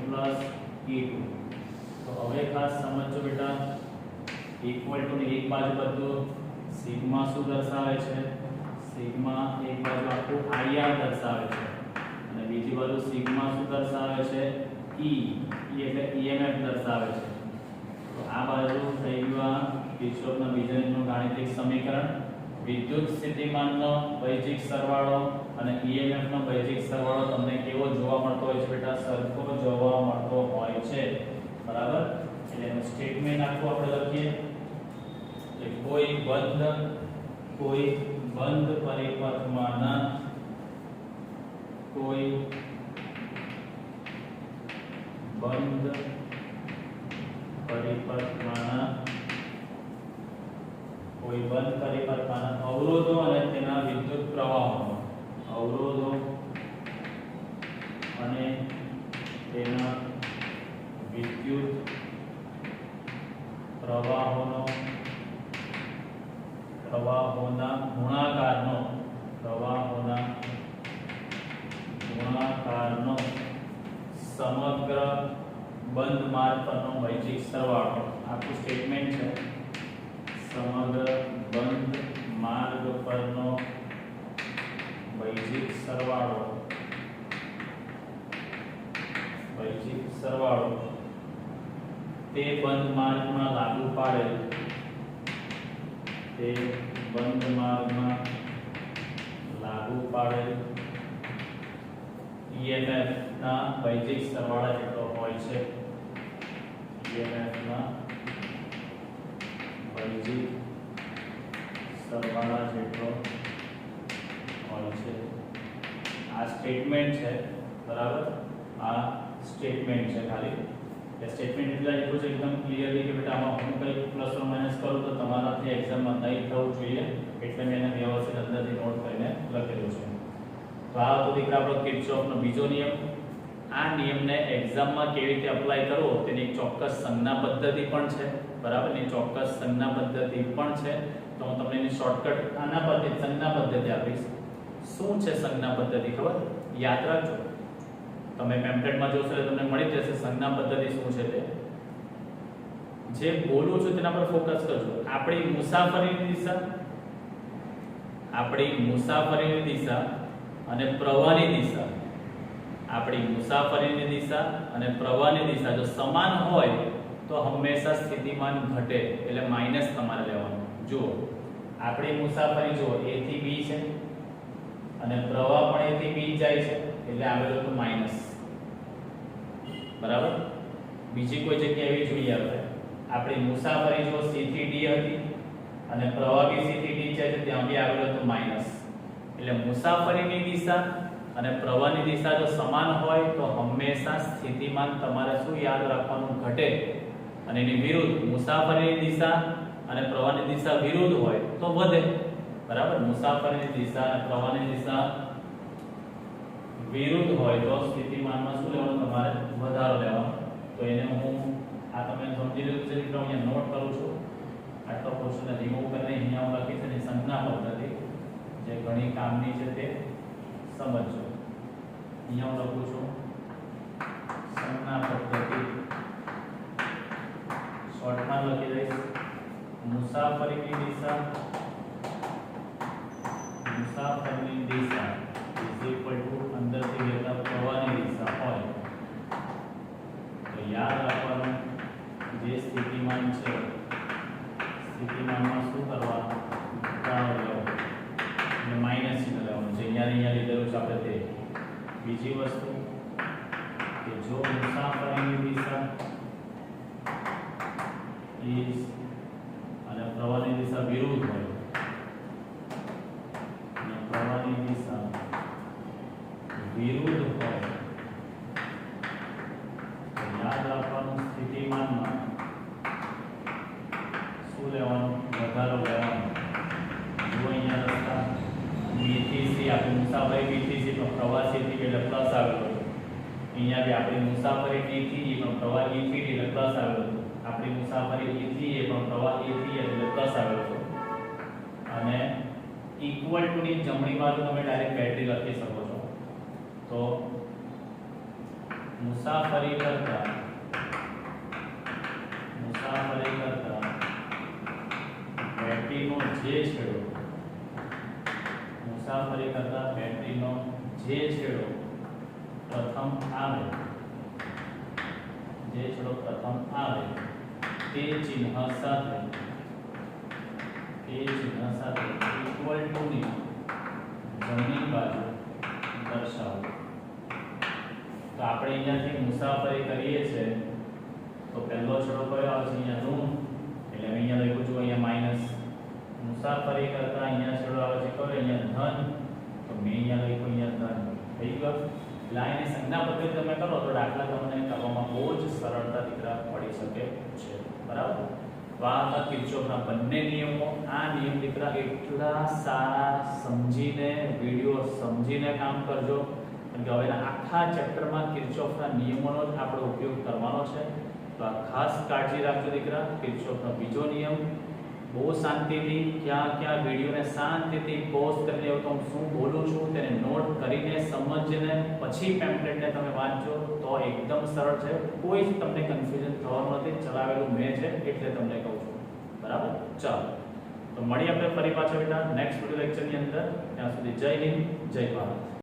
+E2. તો હવે ખાસ સમજો બેટા, ઇક્વલ ટુ ની એક બાજુ બધું સિગ્મા શું દર્શાવે છે? સિગ્મા એક બાજુ આખું IR દર્શાવે છે અને બીજી બીજી બાજુ સિગ્મા શું દર્શાવે છે E એટલે EMF દર્શાવે છે. તો આ બાજુ થઈ ગયું આ કિર્ચોફના બીજા નિયમનું ગાણિતિક સમીકરણ. વિદ્યુત સ્થિતિમાનનો બૈજિક સરવાળો અને EMF નો બૈજિક સરવાળો તમને કેવો જોવા મળતો હોય છે બેટા? સરખો જોવા મળતો હોય છે. બરાબર? એટલે એનું સ્ટેટમેન્ટ આખું આપણે લખીએ કે કોઈ બંધ પરિપથમાંના કોઈ બંધ પરિપથમાંના અવરોધો અને તેના વિદ્યુત પ્રવાહોનો પ્રવાહોના ગુણાકારનો સમગ્ર બંધ માર્ગ પરનો બૈજિક સરવાળો. આખું સ્ટેટમેન્ટ છે. સમગ્ર બંધ માર્ગ પરનો બૈજિક સરવાળો તે બંધ માર્ગમાં લાગુ પાડેલ EMF ના બૈજિક સરવાળા જેટલો હોય છે. EMF ના બૈજિક સરવાળા જેટલો હોય છે. આ સ્ટેટમેન્ટ છે. બરાબર? આ સ્ટેટમેન્ટ છે ખાલી. એ સ્ટેટમેન્ટ એટલે એટલું છે એકદમ ક્લિયરલી કે બેટા આમાં હું કંઈ પ્લસ ઓર માઈનસ કરું તો તમારાથી એક્ઝામમાં નહીં થવું જોઈએ, એટલે મેં એને વ્યવસ્થિત અંદરથી નોટ કરીને લખેલું છે. તો આ હતો દીકરા આપણો કિર્ચોફનો બીજો નિયમ. આ નિયમને એક્ઝામમાં કેવી રીતે અપ્લાય કરવો તેની એક ચોક્કસ સંજ્ઞા પદ્ધતિ પણ છે. બરાબર? એની ચોક્કસ સંજ્ઞા પદ્ધતિ પણ છે. તો હું તમને એની શોર્ટકટ આના પરથી સંજ્ઞા પદ્ધતિ આપીશ. શું છે સંજ્ઞા પદ્ધતિ ખબર? યાદ રાખજો. તમે પેમ્પલેટમાં જોશો એટલે તમને મળી જશે સંજ્ઞા પદ્ધતિ શું છે તે. જે બોલું છું તેના પર ફોકસ કરજો. આપણી મુસાફરીની દિશા અને પ્રવાહની દિશા, જો સમાન હોય તો હંમેશા સ્થિતિમાન ઘટે, એટલે માઈનસ તમારે લેવાનું. જુઓ આપણી મુસાફરી જુઓ A થી B છે અને પ્રવાહ પણ A થી B જાય છે, એટલે આવેલું તો માઈનસ. બરાબર? બીજી કોઈ જગ્યાએ એવી જોઈએ આપણે, આપણી મુસાફરી જો C થી D હતી અને પ્રવાહ બી C થી D જાય છે, ત્યાં બી આવેલું તો માઈનસ. એટલે મુસાફરીની દિશા અને પ્રવાહની દિશા જો સમાન હોય તો હંમેશા સ્થિતિમાન તમારે શું યાદ રાખવાનું? ઘટે. અને એની વિરુદ્ધ મુસાફરીની દિશા અને પ્રવાહની દિશા વિરુદ્ધ હોય તો વધે. બરાબર? મુસાફરીની દિશા અને પ્રવાહની દિશા વિરુદ્ધ હોય તો સ્થિતિમાનમાં શું લેવાનું? તમારે વધારો લેવાનો. તો એને હું આ તમે સમજી લીધું છે મિત્રો, અહીંયા નોટ કરું છું. આટલો પોર્શન રિમૂવ કરીને અહીંયા હું લખી છે સંજ્ઞા પદ્ધતિ, જે ઘણી કામની છે તે સમજજો. અહીંયા હું લખું છું સંજ્ઞા પદ્ધતિ. શોર્ટમાં લખી દઈશ મુસાફરીની દિશા અંદરથી વહેતા પ્રવાહની દિશા હોય તો યાદ રાખવાનું જે સ્થિતિમાન છે સ્થિતિમાનમાં શું કરવાનું? ઘટાડો લેવાનો અને માઈનસ ચિહ્ન લેવાનું. જે અહીંયા લીધેલું છે આપણે તે. બીજી વસ્તુ કે જો મુસાફરીની દિશા અને પ્રવાહની દિશા વિરુદ્ધ હોય અને પ્રવાહની દિશા વિરુદ્ધ હોય તો યાદ રાખવાનું સ્થિતિમાનમાં શું લેવાનું? વધારો લેવાનો. જો અહીંયા રસ્તા B થી C, આપણી મુસાફરી B થી C પણ પ્રવાહ C થી એટલે પ્લસ આવેલો. અહીંયા બી આપણી મુસાફરી D થી E પણ પ્રવાહ E થી D એટલે પ્લસ આવેલો. આપણી મુસાફરી E થી A પણ પ્રવાહ E થી એટલે પ્લસ આવેલો. અને ઇક્વલ ટુ ની જમણી બાજુ તમે ડાયરેક્ટ બેટરી લખી શકો છો. તો મુસાફરી કરતા બેટરીનો જે છેડો પ્રથમ આવે જે છેડો પ્રથમ આવે તે ચિહ્ન સાથે ઇક્વલ ટુ ની જમણી બાજુ દર્શાવો. તો આપણે અહીંયાથી મુસાફરી કરીએ છીએ તો પહેલો છેડો કયો આવે છે? અહીંયા ઋણ, એટલે અહીંયા લખ્યું છું અહીંયા માઈનસ. મુસાફરી કરતા અહીંયા છેડો આવે છે કયો? અહીંયા ધન, તો મેં અહીંયા લખ્યું અહીંયા ધન. થઈ ગયું. એટલે આની સંજ્ઞા પદ્ધતિ તમે કરો તો દાખલા તમને કરવામાં બહુ જ સરળતા દીકરા પડી શકે છે. બરાબર? તો આ હતા કિર્ચોફના બંને નિયમો. આ નિયમ દીકરા એટલા સારા સમજીને વિડિયો સમજીને કામ કરજો, કારણ કે હવેના આખા ચેપ્ટરમાં કિર્ચોફના નિયમોનો જ આપણે ઉપયોગ કરવાનો છે. તો આ ખાસ કાળજી રાખજો દીકરા. કિર્ચોફનો બીજો નિયમ બહુ શાંતિથી ક્યાં વિડિયોને શાંતિથી પોઝ કરીને તો હું શું બોલું છું તેને નોટ કરીને સમજીને પછી પેમ્પલેટને તમે વાંચો તો એકદમ સરળ છે. કોઈ જ તમને કન્ફ્યુઝન થવાનું નથી. ચલાવેલું મેં છે એટલે તમને કહું છું. બરાબર? ચાલો તો મળીએ આપણે ફરી પાછા બેટા નેક્સ્ટ વિડિયો લેક્ચરની અંદર. ત્યાં સુધી જય હિન્દ, જય ભારત.